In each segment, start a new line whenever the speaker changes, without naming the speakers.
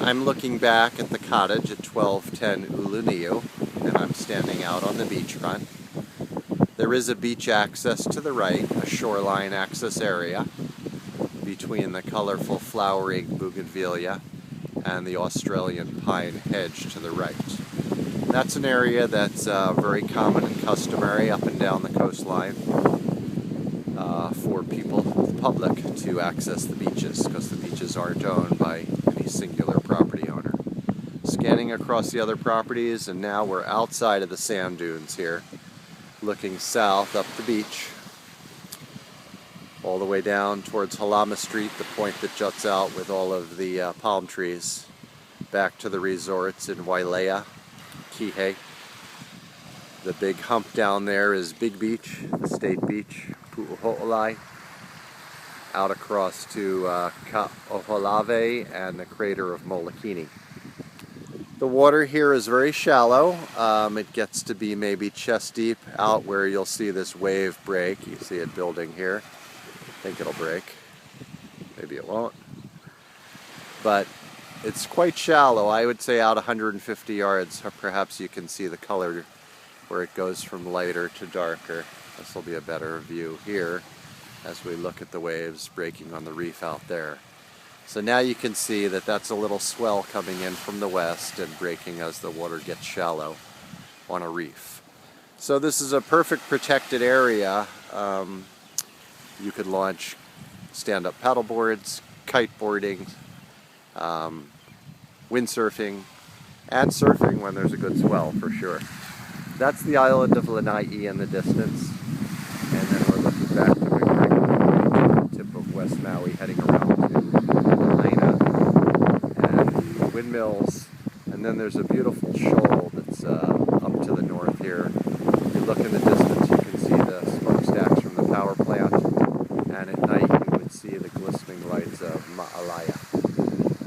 I'm looking back at the cottage at 1210 Uluniu, and I'm standing out on the beachfront. There is a beach access to the right, a shoreline access area between the colorful flowering bougainvillea and the Australian pine hedge to the right. That's an area that's very common and customary up and down the coastline for people, the public, to access the beaches, because the beaches aren't owned by any singular property owner. Scanning across the other properties, and now we're outside of the sand dunes here, looking south up the beach, all the way down towards Halama Street, the point that juts out with all of the palm trees, back to the resorts in Wailea, Kihei. The big hump down there is Big Beach, the state beach, Pu'uho'olai, out across to Ka'oholave and the crater of Molokini. The water here is very shallow. It gets to be maybe chest deep out where you'll see this wave break. You see it building here. I think it'll break. Maybe it won't. But it's quite shallow. I would say out 150 yards. Perhaps you can see the color where it goes from lighter to darker. This will be a better view here as we look at the waves breaking on the reef out there. So now you can see that that's a little swell coming in from the west and breaking as the water gets shallow on a reef. So this is a perfect protected area. You could launch stand-up paddleboards, kiteboarding, windsurfing, and surfing when there's a good swell, for sure. That's the island of Lanai in the distance, and then we're looking back to McGregor, the tip of West Maui, heading around to Lahaina, and the windmills, and then there's a beautiful shoal that's up to the north here. If you look in the distance, you can see the smokestacks from the power plant, and at night you would see the glistening lights of Ma'alaya.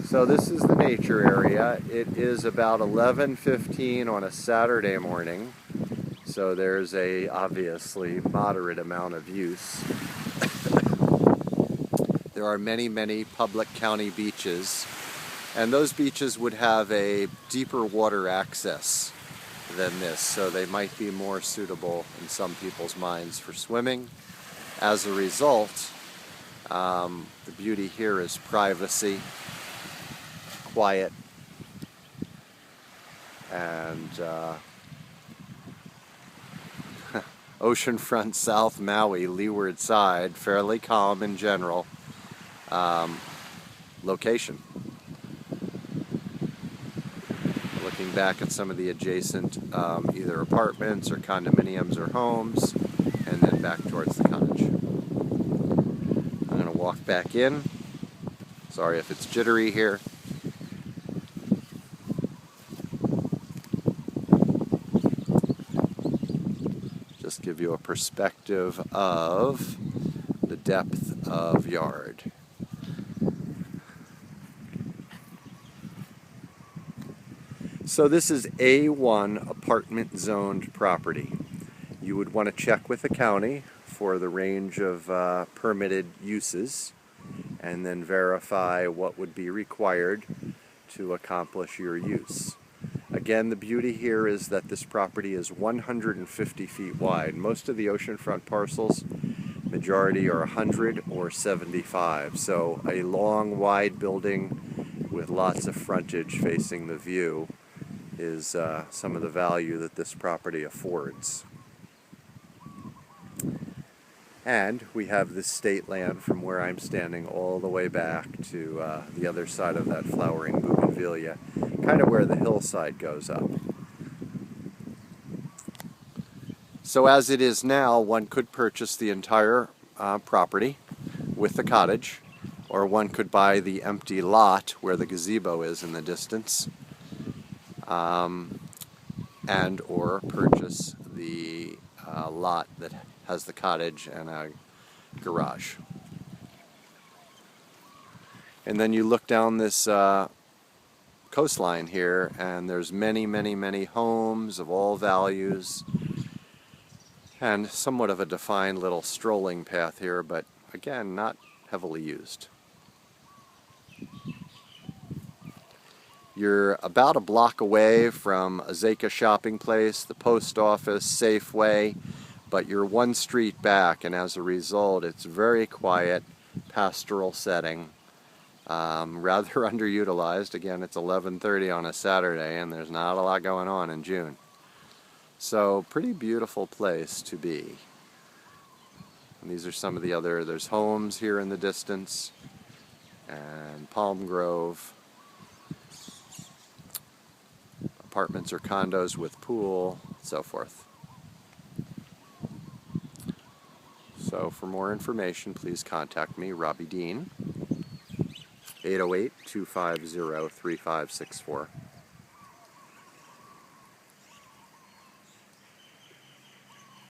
So this is the nature area. It is about 11:15 on a Saturday morning, so there's a obviously moderate amount of use. There are many, many public county beaches, and those beaches would have a deeper water access than this, so they might be more suitable in some people's minds for swimming. As a result, the beauty here is privacy, quiet, and oceanfront South Maui, leeward side, fairly calm in general. Location. Looking back at some of the adjacent either apartments or condominiums or homes, and then back towards the cottage. I'm going to walk back in. Sorry if it's jittery here. Just give you a perspective of the depth of yard. So this is A1 apartment zoned property. You would want to check with the county for the range of permitted uses, and then verify what would be required to accomplish your use. Again, the beauty here is that this property is 150 feet wide. Most of the oceanfront parcels, majority are 100 or 75. So a long, wide building with lots of frontage facing the view is some of the value that this property affords. And we have this state land from where I'm standing all the way back to the other side of that flowering bougainvillea, kind of where the hillside goes up. So as it is now, one could purchase the entire property with the cottage, or one could buy the empty lot where the gazebo is in the distance, and or purchase the lot that has the cottage and a garage. And then you look down this coastline here, and there's many, many, many homes of all values, and somewhat of a defined little strolling path here, but again, not heavily used. You're about a block away from Azeka Shopping Place, the post office, Safeway, but you're one street back, and as a result, it's very quiet, pastoral setting. Rather underutilized. Again, it's 11:30 on a Saturday, and there's not a lot going on in June. So, pretty beautiful place to be. And these are some of the other, there's homes here in the distance, and Palm Grove. Apartments or condos with pool, so forth. So for more information, please contact me, Robbie Dean, 808-250-3564.